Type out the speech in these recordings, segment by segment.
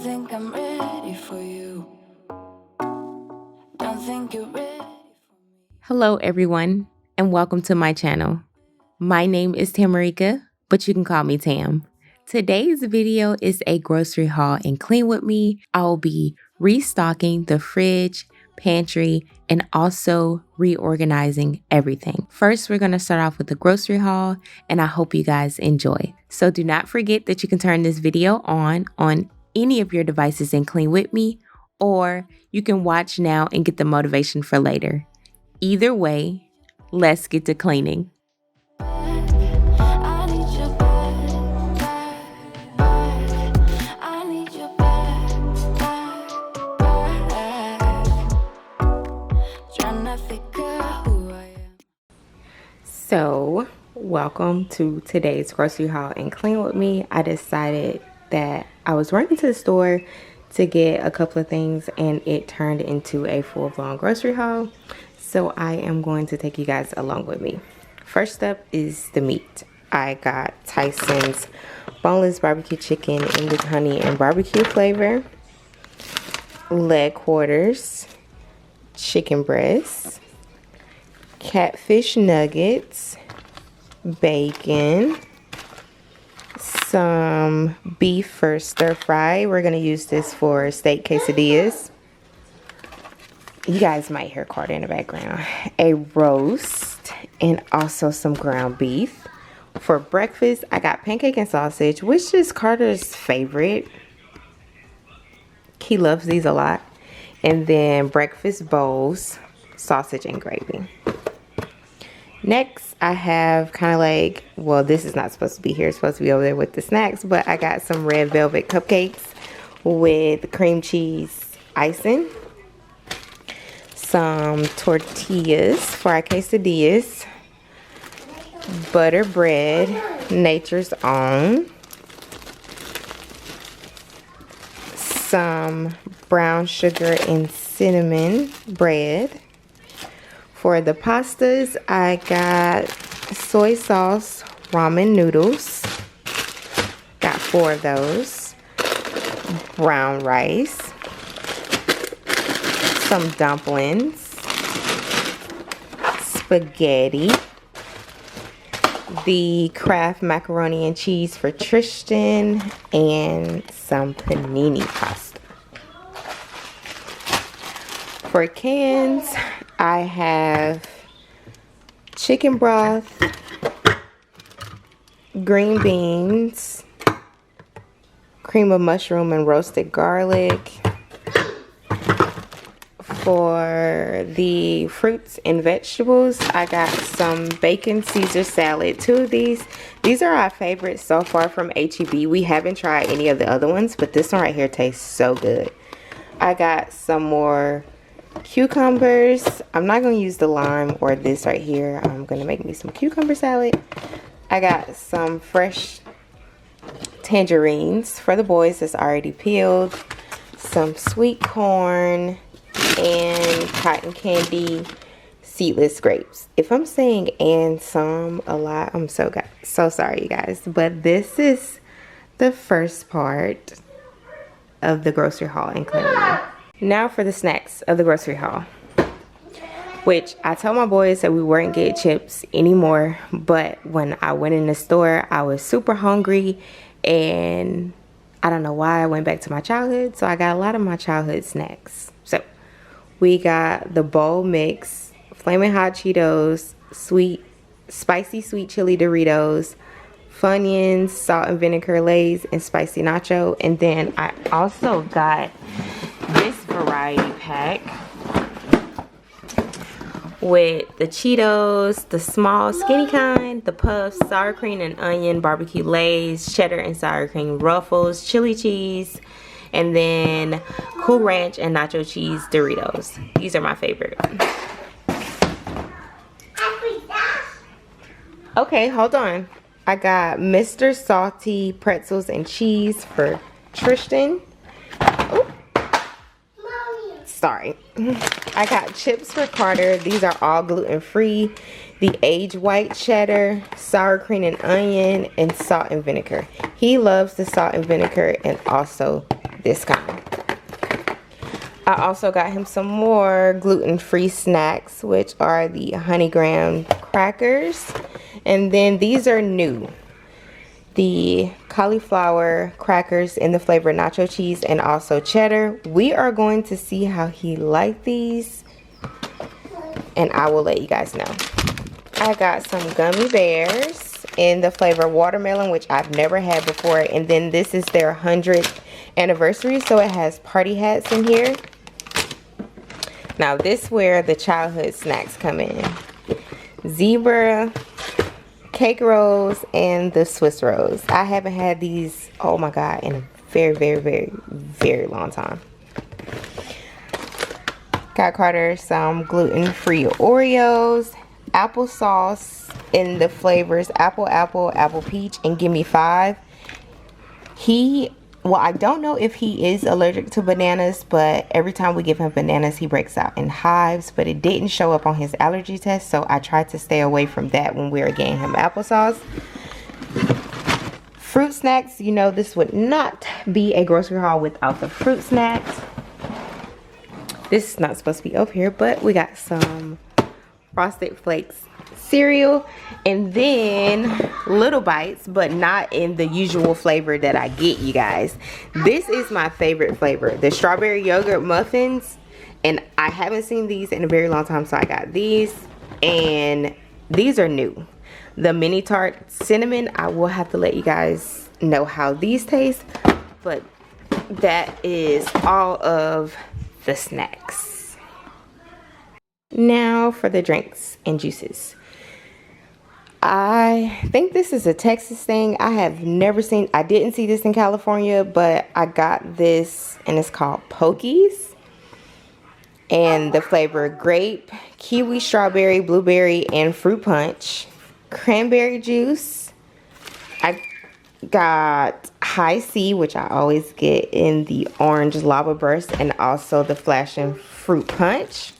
think I'm ready for you. Don't think you're ready for me. Hello everyone, and welcome to my channel. My name is Tamarika, but you can call me Tam. Today's video is a grocery haul, and clean with me, I'll be restocking the fridge, pantry, and also reorganizing everything. First, we're going to start off with the grocery haul, and I hope you guys enjoy. So do not forget that you can turn this video on any of your devices and clean with me, or you can watch now and get the motivation for later. Either way, let's get to cleaning. I need your back, back, back. I need your back, back, back. Tryna figure out who I am. So, welcome to today's grocery haul and clean with me. I decided that I was running to the store to get a couple of things, and it turned into a full-blown grocery haul. So I am going to take you guys along with me. First up is the meat. I got Tyson's boneless barbecue chicken English honey and barbecue flavor, leg quarters, chicken breasts, catfish nuggets, bacon, some beef for stir fry. We're gonna use this for steak quesadillas. You guys might hear Carter in the background. A roast and also some ground beef. For breakfast, I got pancake and sausage, which is Carter's favorite. He loves these a lot. And then breakfast bowls, sausage and gravy. Next, I have kind of like, well, this is not supposed to be here. It's supposed to be over there with the snacks, but I got some red velvet cupcakes with cream cheese icing. Some tortillas for our quesadillas, butter bread, Nature's Own, some brown sugar and cinnamon bread. For the pastas, I got soy sauce ramen noodles, got 4 of those, brown rice, some dumplings, spaghetti, the Kraft macaroni and cheese for Tristan, and some panini pasta. For cans, I have chicken broth, green beans, cream of mushroom and roasted garlic. For the fruits and vegetables, I got some bacon Caesar salad. 2 of these. These are our favorites so far from HEB. We haven't tried any of the other ones, but this one right here tastes so good. I got some more cucumbers. I'm not going to use the lime or this right here. I'm going to make me some cucumber salad. I got some fresh tangerines for the boys that's already peeled. Some sweet corn and cotton candy seedless grapes. If I'm saying and some a lot, I'm so sorry you guys, but this is the first part of the grocery haul and cleaning. Now for the snacks of the grocery haul, which I told my boys that we weren't getting chips anymore, but when I went in the store I was super hungry and I don't know why I went back to my childhood, so I got a lot of my childhood snacks. So we got the bowl mix, Flamin' Hot Cheetos, spicy sweet chili Doritos, Funyuns, salt and vinegar Lay's, and spicy nacho. And then I also got this variety pack with the Cheetos, the small skinny kind, the puffs, sour cream and onion, barbecue Lay's, cheddar and sour cream Ruffles, chili cheese, and then Cool Ranch and nacho cheese Doritos. These are my favorite. Okay, hold on. I got Mr. Salty pretzels and cheese for Tristan. Ooh. Sorry. I got chips for Carter. These are all gluten-free. The aged white cheddar, sour cream and onion, and salt and vinegar. He loves the salt and vinegar and also this kind. I also got him some more gluten-free snacks, which are the honey graham crackers. And then these are new. The cauliflower crackers in the flavor nacho cheese and also cheddar. We are going to see how he liked these, and I will let you guys know. I got some gummy bears in the flavor watermelon, which I've never had before. And then this is their 100th anniversary, so it has party hats in here. Now this is where the childhood snacks come in. Zebra cake rolls and the Swiss rolls. I haven't had these, oh my god, in a very long time. Got Carter some gluten-free Oreos, applesauce in the flavors apple, apple peach, and gimme 5. Well, I don't know if he is allergic to bananas, but every time we give him bananas, he breaks out in hives, but it didn't show up on his allergy test, so I tried to stay away from that when we were getting him applesauce. Fruit snacks, you know, this would not be a grocery haul without the fruit snacks. This is not supposed to be over here, but we got some Frosted Flakes cereal, and then Little Bites, but not in the usual flavor that I get, you guys. This is my favorite flavor, the strawberry yogurt muffins, and I haven't seen these in a very long time, so I got these, and these are new. The mini tart cinnamon, I will have to let you guys know how these taste, but that is all of the snacks. Now for the drinks and juices. I think this is a Texas thing. I didn't see this in California, but I got this, and it's called Pokies. And the flavor grape, kiwi, strawberry, blueberry, and fruit punch. Cranberry juice. I got High C, which I always get in the orange lava burst, and also the flashing fruit punch.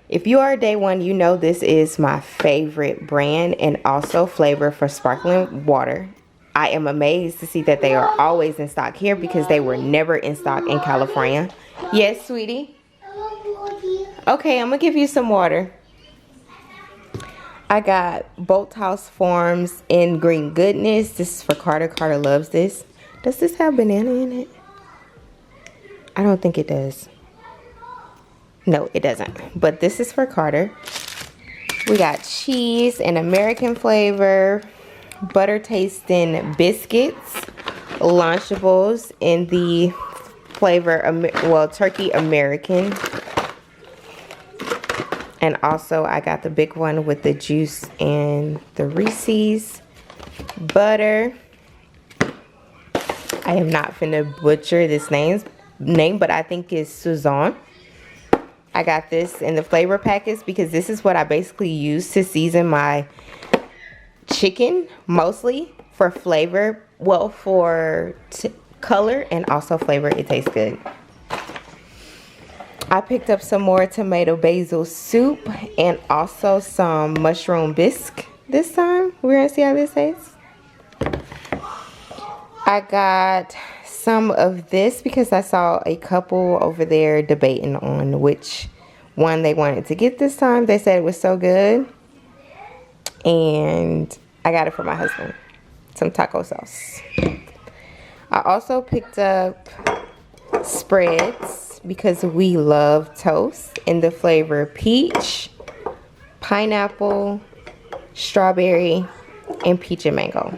If you are a day one, you know this is my favorite brand and also flavor for sparkling water. I am amazed to see that they are always in stock here because they were never in stock in California. Yes, sweetie? Okay, I'm gonna give you some water. I got Bolt House Farms in Green Goodness. This is for Carter. Carter loves this. Does this have banana in it? I don't think it does. No, it doesn't. But this is for Carter. We got cheese and American flavor, butter tasting biscuits, Lunchables in the flavor, turkey American. And also I got the big one with the juice and the Reese's. Butter. I am not finna butcher this name, but I think it's Suzanne. I got this in the flavor packets because this is what I basically use to season my chicken, mostly for flavor, well, for color and also flavor. It tastes good. I picked up some more tomato basil soup and also some mushroom bisque this time. We're gonna see how this tastes. I got some of this because I saw a couple over there debating on which one they wanted to get this time. They said it was so good, and I got it for my husband. Some taco sauce. I also picked up spreads because we love toast in the flavor peach, pineapple, strawberry, and peach and mango.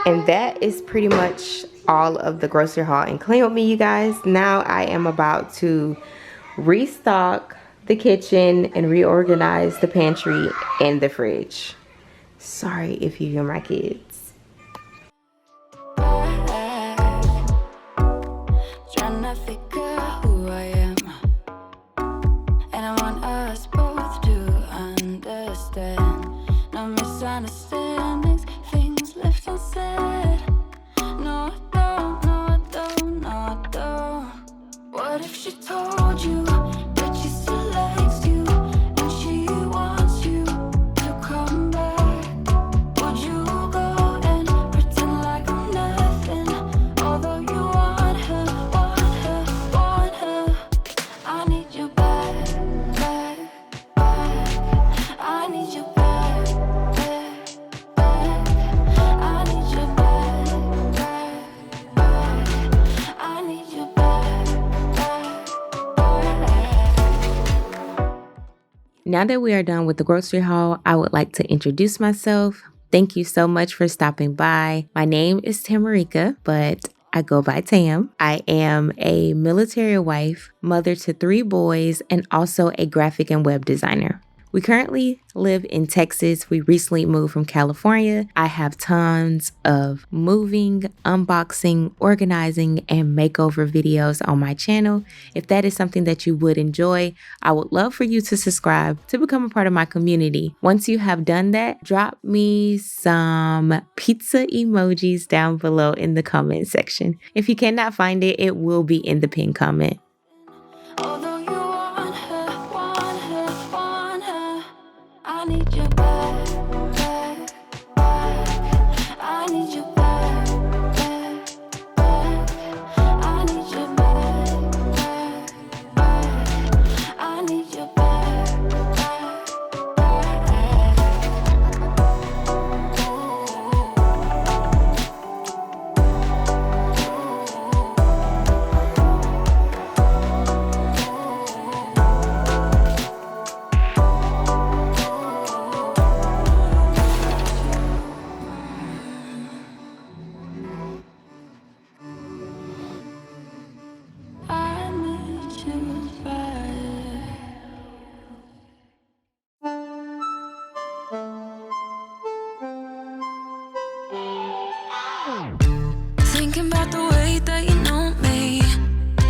And that is pretty much all of the grocery haul. And clean with me, you guys. Now I am about to restock the kitchen and reorganize the pantry and the fridge. Sorry if you hear my kids. Trying to figure who I am, and I want us both to understand. No misunderstandings, things left unsaid. No, I don't. What if she told you that she still likes you and she wants you to come back? Would you go and pretend like I'm nothing, although you Now that we are done with the grocery haul, I would like to introduce myself. Thank you so much for stopping by. My name is Tamarika, but I go by Tam. I am a military wife, mother to 3 boys, and also a graphic and web designer. We currently live in Texas. We recently moved from California. I have tons of moving, unboxing, organizing, and makeover videos on my channel. If that is something that you would enjoy, I would love for you to subscribe to become a part of my community. Once you have done that, drop me some pizza emojis down below in the comment section. If you cannot find it, it will be in the pinned comment. Although you want her, I need you back, back, back. I need you back, back, back. I need you back, back, back. I need you back, back, back. I need you back. Thinking about the way that you know me.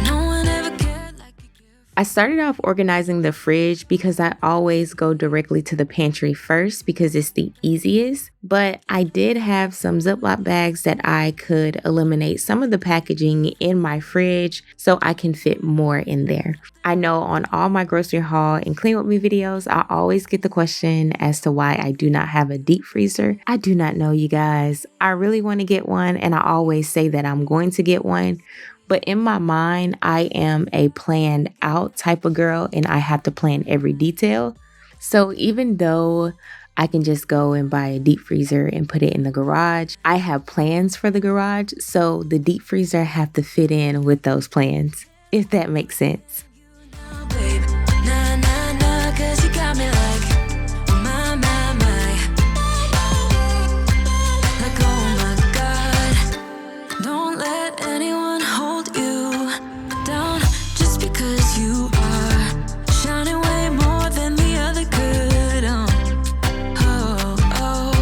No one ever cared like you care. I started off organizing the fridge because I always go directly to the pantry first because it's the easiest. But I did have some Ziploc bags that I could eliminate some of the packaging in my fridge so I can fit more in there. I know on all my grocery haul and clean with me videos, I always get the question as to why I do not have a deep freezer. I do not know, you guys. I really want to get one, and I always say that I'm going to get one. But in my mind, I am a planned out type of girl, and I have to plan every detail. So even though I can just go and buy a deep freezer and put it in the garage, I have plans for the garage. So the deep freezer have to fit in with those plans, if that makes sense. Now, babe, nah, nah, nah, 'cause you got me like, my, like, oh my God. Don't let anyone hold you down just because you are shining way more than the other could. Oh, oh.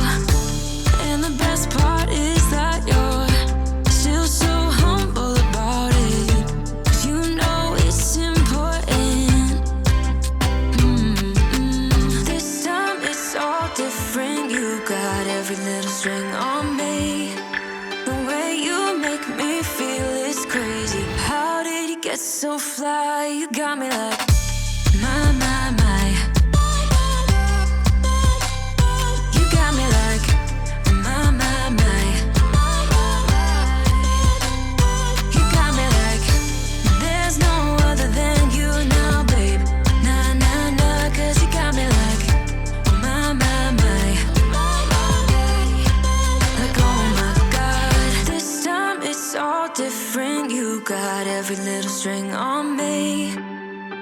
And the best part is that you're still so humble about it. 'Cause you know it's important. This time it's all different. You got every little string on me. The way you make me feel is crazy. How did you get so fly? You got me like, my, you got me like, my, you got me like, there's no other than you now, babe. Nah, nah, nah, 'cause you got me like, my, like, oh my God. This time it's all different. You got every little string on me.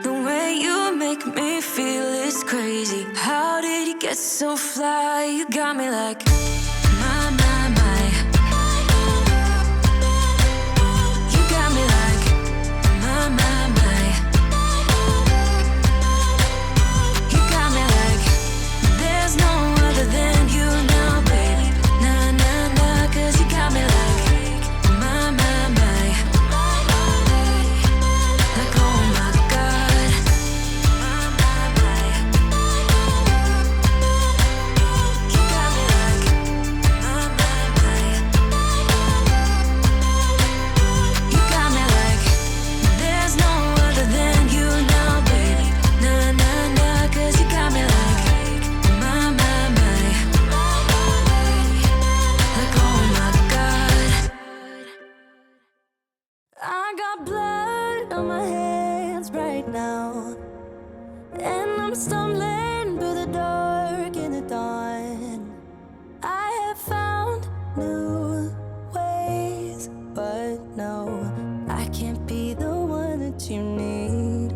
The way you make me feel is crazy. How did you get so fly? You got me like, my, you got me like, my, you got me like, there's no other than you now, baby. Nah, nah, nah, 'cause you got me like, my, like, oh my God. You got me like, you got me like, there's no other than you now, baby. Nah, nah, nah, 'cause you got me like, my, like, oh my God. I got blood on my hands right now, and I'm stumbling through the dark in the dawn. I have found new ways, but no, I can't be the one that you need.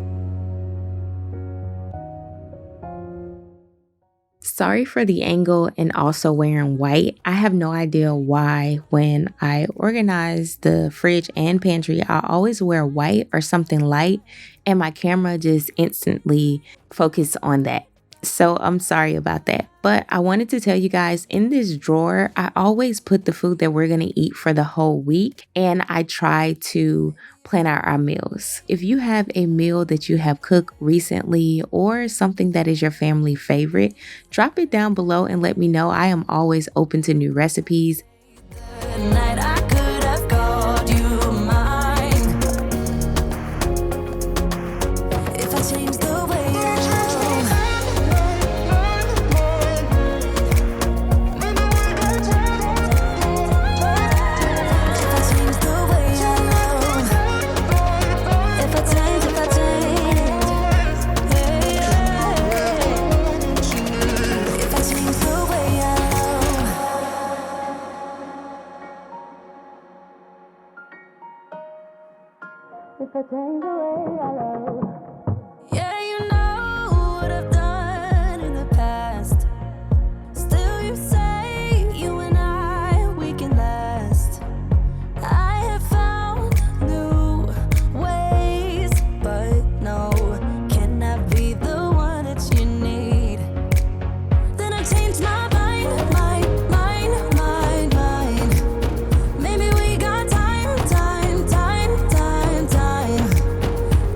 Sorry for the angle and also wearing white. I have no idea why when I organize the fridge and pantry, I always wear white or something light and my camera just instantly focuses on that. So I'm sorry about that. But I wanted to tell you guys, in this drawer, I always put the food that we're going to eat for the whole week, and I try to plan out our meals. If you have a meal that you have cooked recently or something that is your family favorite, drop it down below and let me know. I am always open to new recipes. If I change the way I love. Yeah, you know what I've done in the past. Still you say you and I, we can last. I have found new ways, but no, can I be the one that you need? Then I changed my mind. Maybe we got time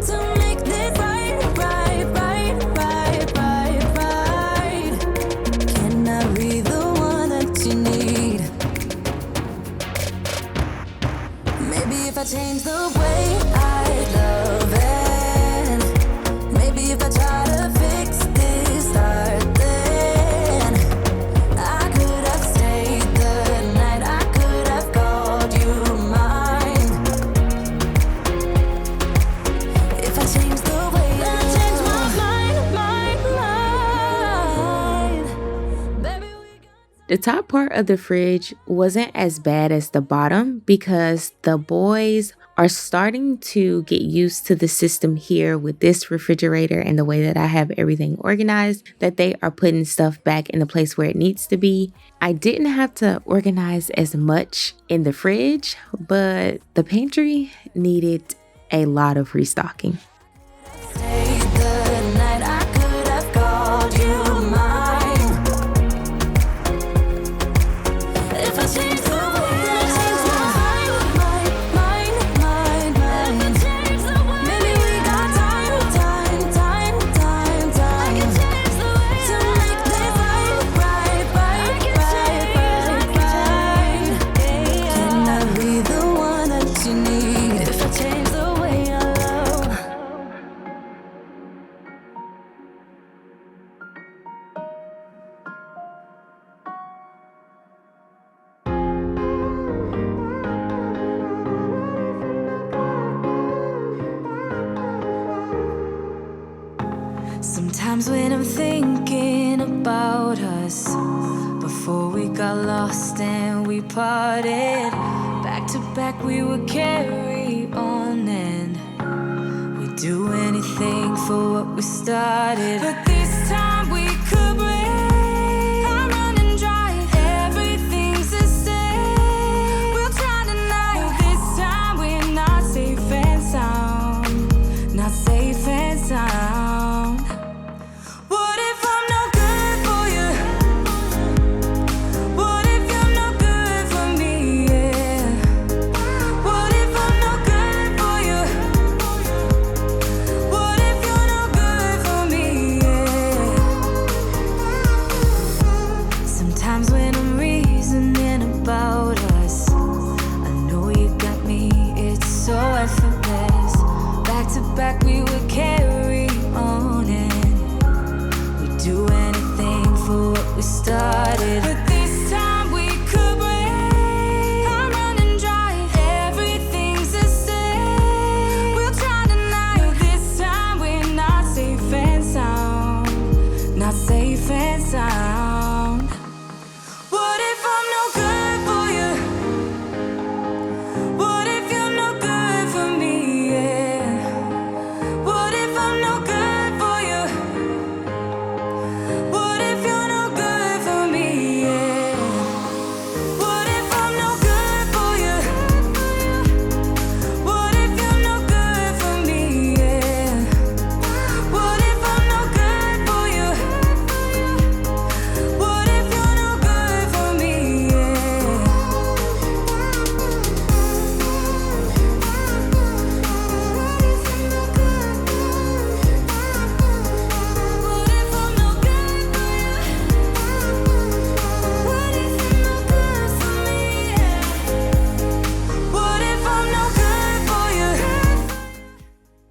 to make this right. Can I be the one that you need? Maybe if I change the way I love it, maybe if I try to fix this start, then I could have stayed the night, I could have called you mine. If I change the way then I change my mind. Baby, we got The top part of the fridge wasn't as bad as the bottom because the boys are starting to get used to the system here with this refrigerator and the way that I have everything organized, that they are putting stuff back in the place where it needs to be. I didn't have to organize as much in the fridge, but the pantry needed a lot of restocking. stayed the night, I could have called you mine. If I change the way then I change my mind. If I change the way, maybe we got time I can change the way to make this right. Can I be the one that you need? If I change the way I love. Sometimes when I'm thinking about us, before we got lost and we parted, back to back we would carry on and we'd do anything for what we started. But this time we could break. I'm running dry, everything's the same. We'll try tonight. This time we're not safe and sound. Not safe and sound. What if I'm no good for you? What if you're no good for me? Yeah. What if I'm no good for you? What if you're no good for me? Yeah. Sometimes when I'm reasoning about us, I know you got me, it's so effortless. Back to back we would carry on and we'd do anything for what we started. But this time we could break. I'm running dry, everything's the same. We'll try tonight. No, this time we're not safe and sound. Not safe and sound. What if I'm no good for you? What if you're no good for me? Yeah. What if I'm no good for you? What if you're no good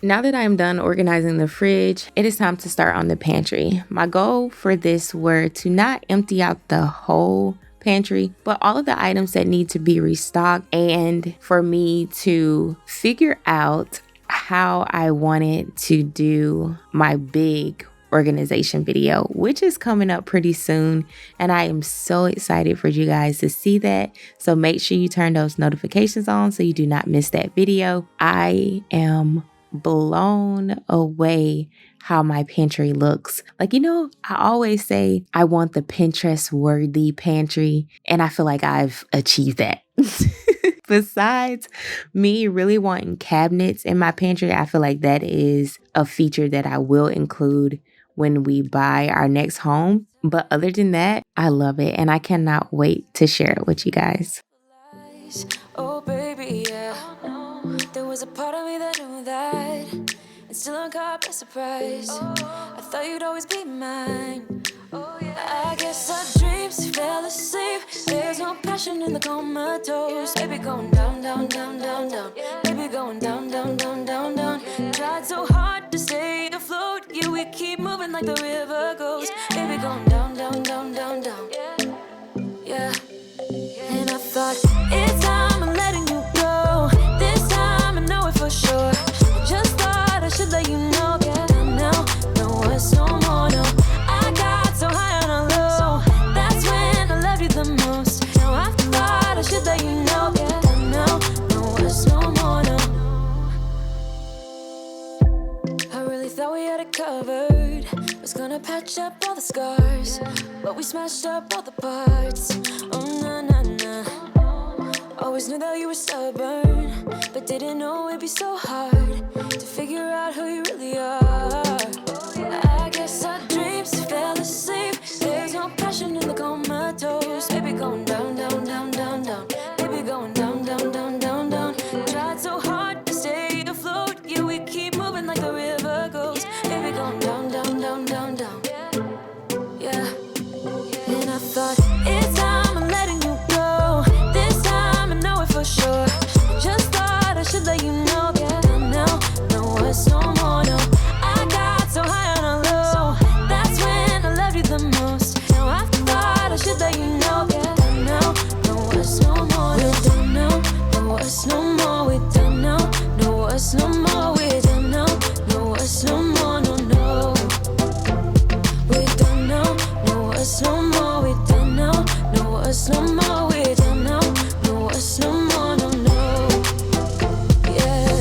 Now that I'm done organizing the fridge, it is time to start on the pantry. My goal for this were to not empty out the whole pantry, but all of the items that need to be restocked, and for me to figure out how I wanted to do my big organization video, which is coming up pretty soon, and I am so excited for you guys to see that. So make sure you turn those notifications on so you do not miss that video. I am blown away how my pantry looks. Like, I always say I want the Pinterest worthy pantry, and I feel like I've achieved that. Besides me really wanting cabinets in my pantry, I feel like that is a feature that I will include when we buy our next home. But other than that, I love it, and I cannot wait to share it with you guys. Oh baby, yeah. There was a part of me that knew that, and still I'm caught by surprise. I thought you'd always be mine. I guess our dreams fell asleep. There's no passion in the comatose. Baby going down, down, down, down, down. Baby going down, down, down, down, down. Tried so hard to stay afloat. Yeah, we keep moving like the river goes. Baby going down, down, down, down, down. Yeah. And I thought, it's time I'm letting you go. This time I know it for sure. I just thought I should let you know. Yeah, now, no words no more, no. I got so high on a low. That's when I loved you the most. Now I thought I should let you know. Yeah, now, no words no more, no. I really thought we had it covered. Was gonna patch up all the scars, but we smashed up all the parts. Oh, nah, nah, nah. Always knew that you were stubborn, but didn't know it'd be so hard to figure out who you really are. I guess our dreams fell asleep. There's no passion in the comatose. Baby going down, down, down, down, down. Baby going down, down, down, down, down. Tried so hard to stay afloat. Yeah, we keep moving like the river goes. Baby going down, down, down, down, down. Yeah. And I thought, it's time I'm letting you go. This time I know it for sure. I just thought I should let you know. Yeah, now, no words no more, no. I got so high on a low. That's when I loved you the most. Now I thought I should let you know. Yeah, now, no words no more. We're done now, no words no more. We're done now, no words no more. We're done now, no words no more, no, no. We're done now, no words no more. We're done now, no words no more. We're done now, no words no more, no, no. Yeah.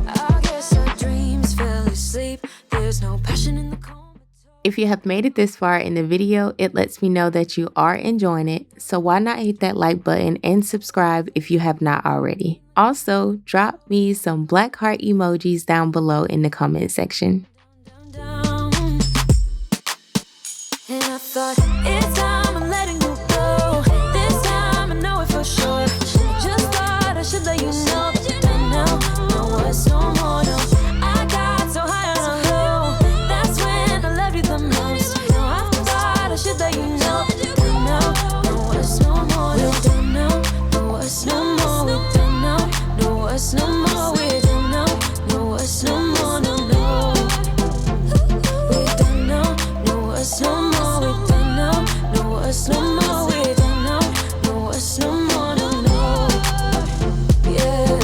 I guess our dreams fell asleep. There's no passion in the comatose. If you have made it this far in the video, it lets me know that you are enjoying it. So why not hit that like button and subscribe if you have not already. Also, drop me some black heart emojis down below in the comment section. Down. And I thought, it's time I'm letting you go. This time I know it for sure. I just thought I should let you know. And now, no words no more, no. I got so high on a low. That's when I loved you the most. Now I thought I should let you know. And now, no words no more, no. We're done now, no words no more. We're done now, no words no more. We're done now, no words no more, no, no. We're done now, no words no more. We're done now, no words no more. We're done now, no words no more, no, no. Yeah.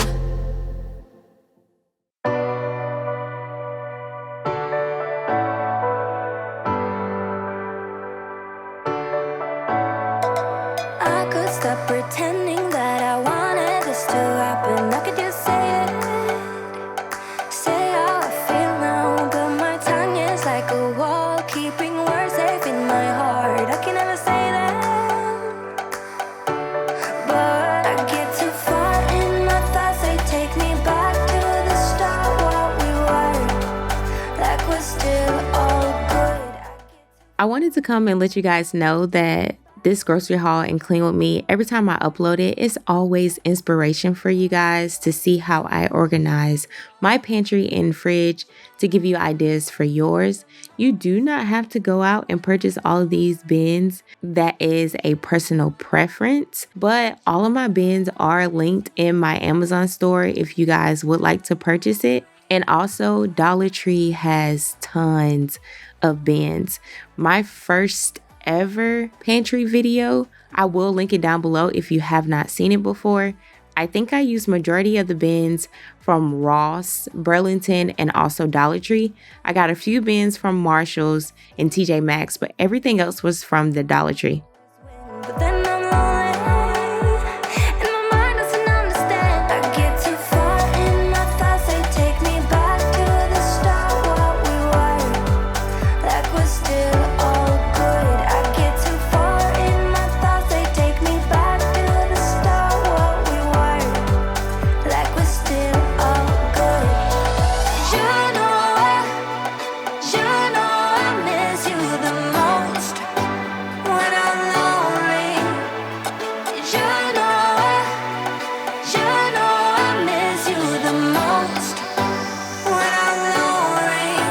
I could stop pretending that I wanted this to happen. I could just say it, say how I feel now. But my tongue is like a wall, keeping words safe in my heart. I can never say that, but I get too far in my thoughts. They take me back to the start, what we were, like we're still all good. I wanted to come and let you guys know that this grocery haul and clean with me, every time I upload it, it's always inspiration for you guys to see how I organize my pantry and fridge to give you ideas for yours. You do not have to go out and purchase all of these bins. That is a personal preference, but all of my bins are linked in my Amazon store if you guys would like to purchase it. And also, Dollar Tree has tons of bins. My first ever pantry video, I will link it down below if you have not seen it before. I think I used majority of the bins from Ross, Burlington, and also Dollar Tree. I got a few bins from Marshall's and TJ Maxx, but everything else was from the Dollar Tree. But then I'm lonely, and my mind doesn't understand. I get too far in my thoughts, they take me back to the start. What we were, like we're still all good. I get too far in my thoughts, they take me back to the start. What we were, like we're still all good. You know I miss you the most when I'm lonely. You know I miss you the most when I'm lonely. You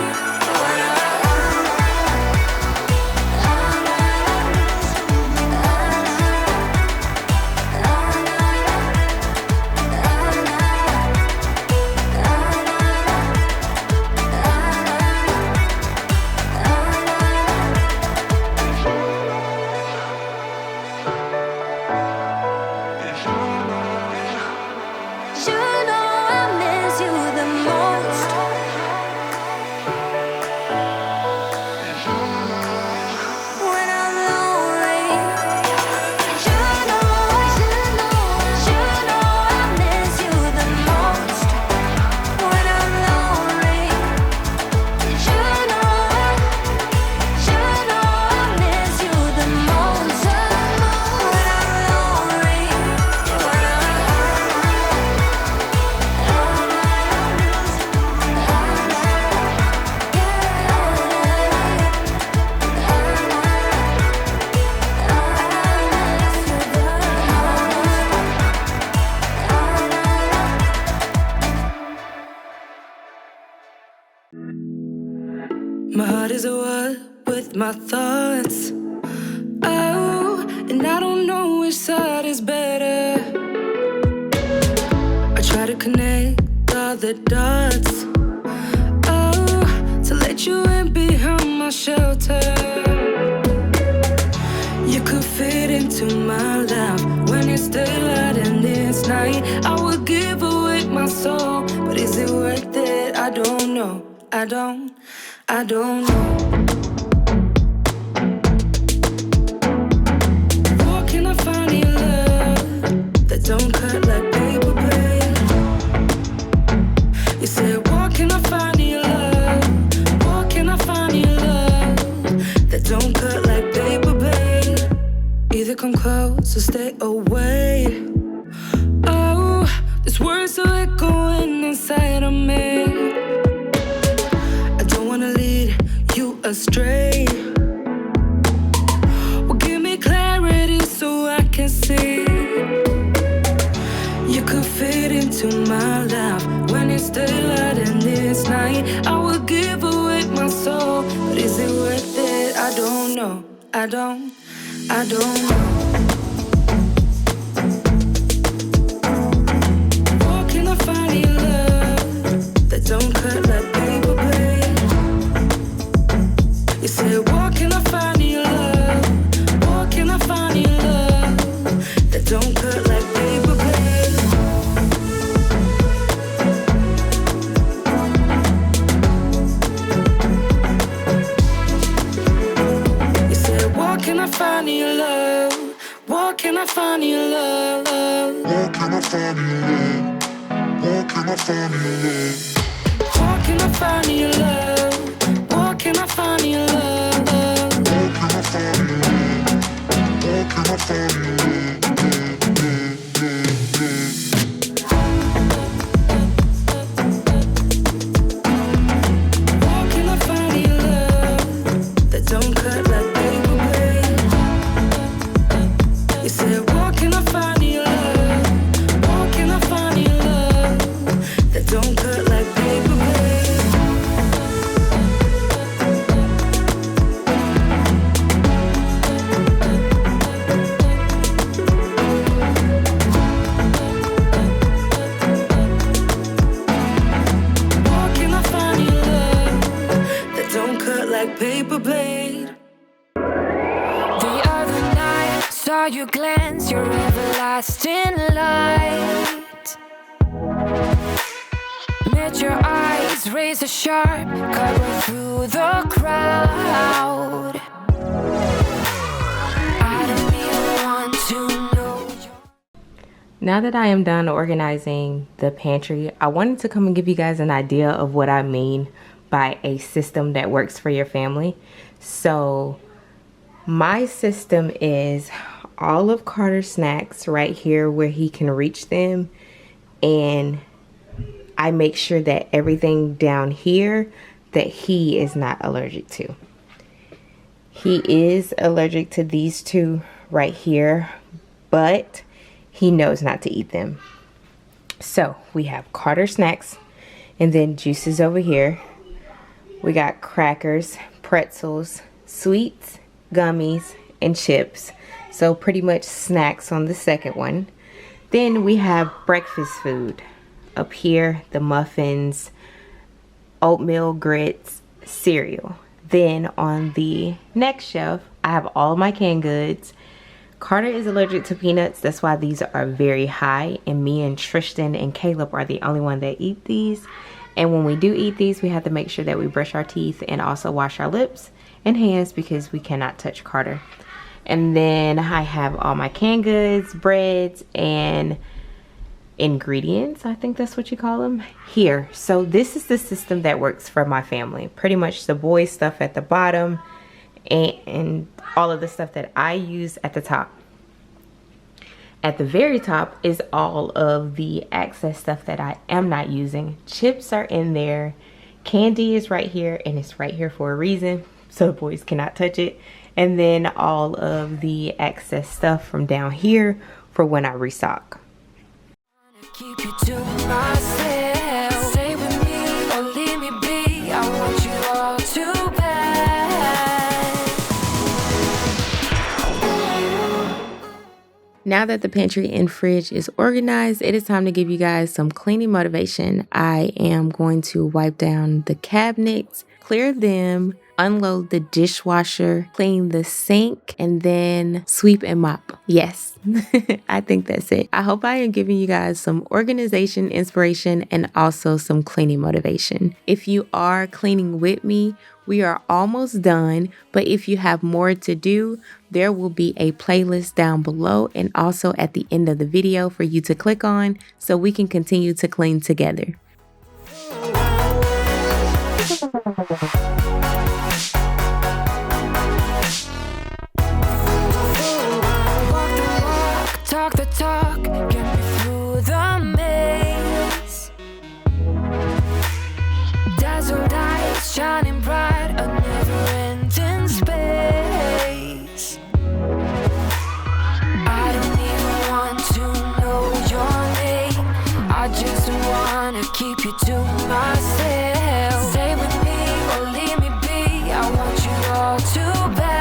know I miss you the most when I'm lonely. You know I miss you the most when I'm lonely. You know I miss you the most when I'm lonely. My heart is at war with my thoughts. Oh, and I don't know which side is better. I try to connect all the dots. Oh, to let you in behind my shelter. You could fit into my life when it's daylight and it's night. I would give away my soul, but is it worth it? I don't know. I don't know. Where can I find your love that don't cut like paper blade? You said, where can I find your love? Where can I find your love that don't cut like paper blade? Either come close or stay away. Oh, these words are echoing inside of me. Astray. Well, give me clarity so I can see. You could fit into my life when it's daylight and it's night. I would give away my soul, but is it worth it? I don't know. I don't know. Where can I find your love that don't cut like paper blade? You said, where can I find your love? Where can I find your love that don't cut like paper blade? You said, where can I find your love? Where can I find your love? Where can I find your love? Where can I find your love? Where can I find your love? Where can I find your love? Where can I find your love? Where can I find your love? Where can I find your love that don't cut like paper blade? Saw you glance, your everlasting light. Met your eyes, razor sharp, cut right through the crowd. I don't even want to know you. Now that I am done organizing the pantry, I wanted to come and give you guys an idea of what I mean by a system that works for your family. So my system is all of Carter's snacks right here where he can reach them, and I make sure that everything down here that he is not allergic to. He is allergic to these two right here, but he knows not to eat them. So we have Carter snacks, and then juices over here. We got crackers, pretzels, sweets, gummies, and chips. So pretty much snacks on the second one. Then we have breakfast food. Up here, the muffins, oatmeal grits, cereal. Then on the next shelf, I have all my canned goods. Carter is allergic to peanuts. That's why these are very high. And me and Tristan and Caleb are the only one that eat these. And when we do eat these, we have to make sure that we brush our teeth and also wash our lips and hands because we cannot touch Carter. And then I have all my canned goods, breads, and ingredients, I think that's what you call them, here. So this is the system that works for my family. Pretty much the boys' stuff at the bottom and all of the stuff that I use at the top. At the very top is all of the excess stuff that I am not using. Chips are in there. Candy is right here, and it's right here for a reason, so the boys cannot touch it. And then all of the excess stuff from down here for when I restock. Keep you to myself. Stay with me or leave me be. I want you all too bad. Now that the pantry and fridge is organized, it is time to give you guys some cleaning motivation. I am going to wipe down the cabinets, clear them, unload the dishwasher, clean the sink, and then sweep and mop. Yes, I think that's it. I hope I am giving you guys some organization, inspiration, and also some cleaning motivation. If you are cleaning with me, we are almost done, but if you have more to do, there will be a playlist down below and also at the end of the video for you to click on so we can continue to clean together. Talk the talk, get me through the maze. Dazzled eyes shining bright, a never-ending space. I don't even want to know your name. I just wanna keep you to myself. Stay with me or leave me be. I want you all too bad.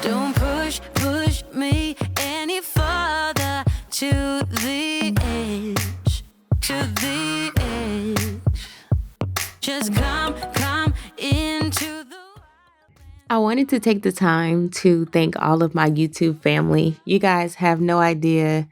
Don't push me any further. to the edge, to the edge. Just come into the... I wanted to take the time to thank all of my YouTube family. You guys have no idea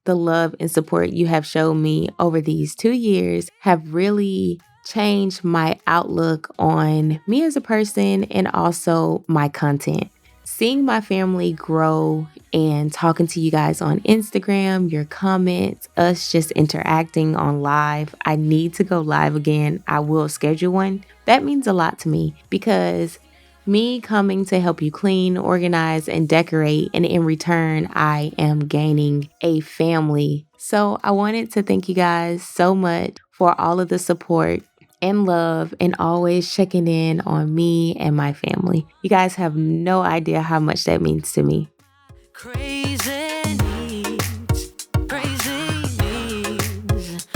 the love and support you have shown me over these 2 years have really changed my outlook on me as a person and also my content. Seeing my family grow and talking to you guys on Instagram, your comments, us just interacting on live. I need to go live again. I will schedule one. That means a lot to me because me coming to help you clean, organize, and decorate, and in return, I am gaining a family. So I wanted to thank you guys so much for all of the support and love and always checking in on me and my family. You guys have no idea how much that means to me. Crazy needs, crazy needs.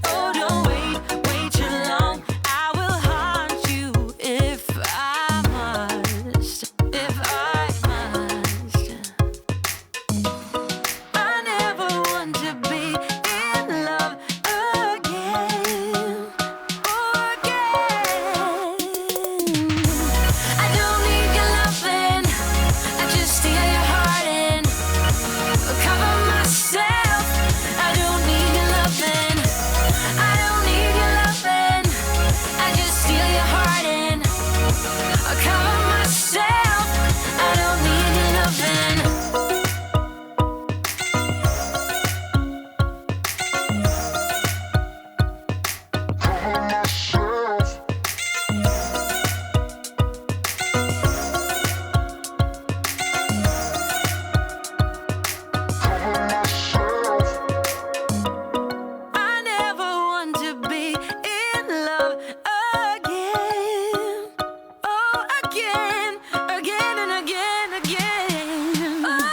Oh, don't wait too long. I will haunt you if I must, if I must. I never want to be in love again, I don't need your loving, I just steal your heart and cover myself. I don't need your loving, I don't need your loving, I just steal your heart and cover myself. I don't need your loving. I never want to be in love again. Oh, again and again. Oh,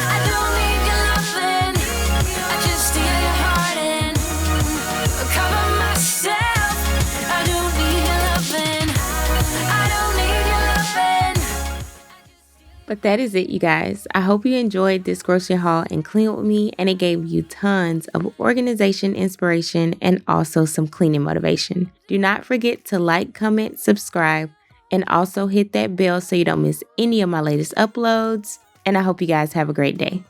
I don't need your loving. I just steal your heart and cover myself. I don't need your loving. I don't need your loving. But that is it, you guys. I hope you enjoyed this grocery haul and clean with me, and it gave you tons of organization inspiration and also some cleaning motivation. Do not forget to like, comment, subscribe, and also hit that bell so you don't miss any of my latest uploads. And I hope you guys have a great day.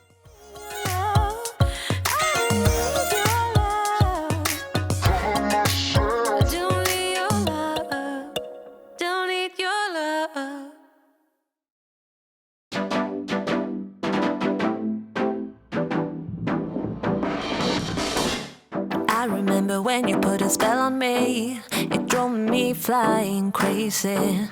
I remember when you put a spell on me. It drove me flying crazy.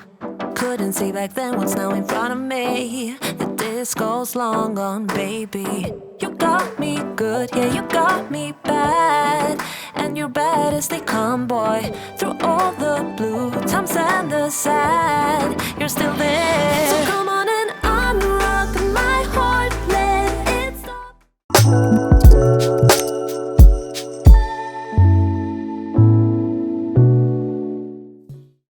Couldn't see back then what's now in front of me. The disco's long gone, baby. You got me good, yeah, you got me bad. And you're bad as they come, boy. Through all the blue times and the sad, you're still there. So come on.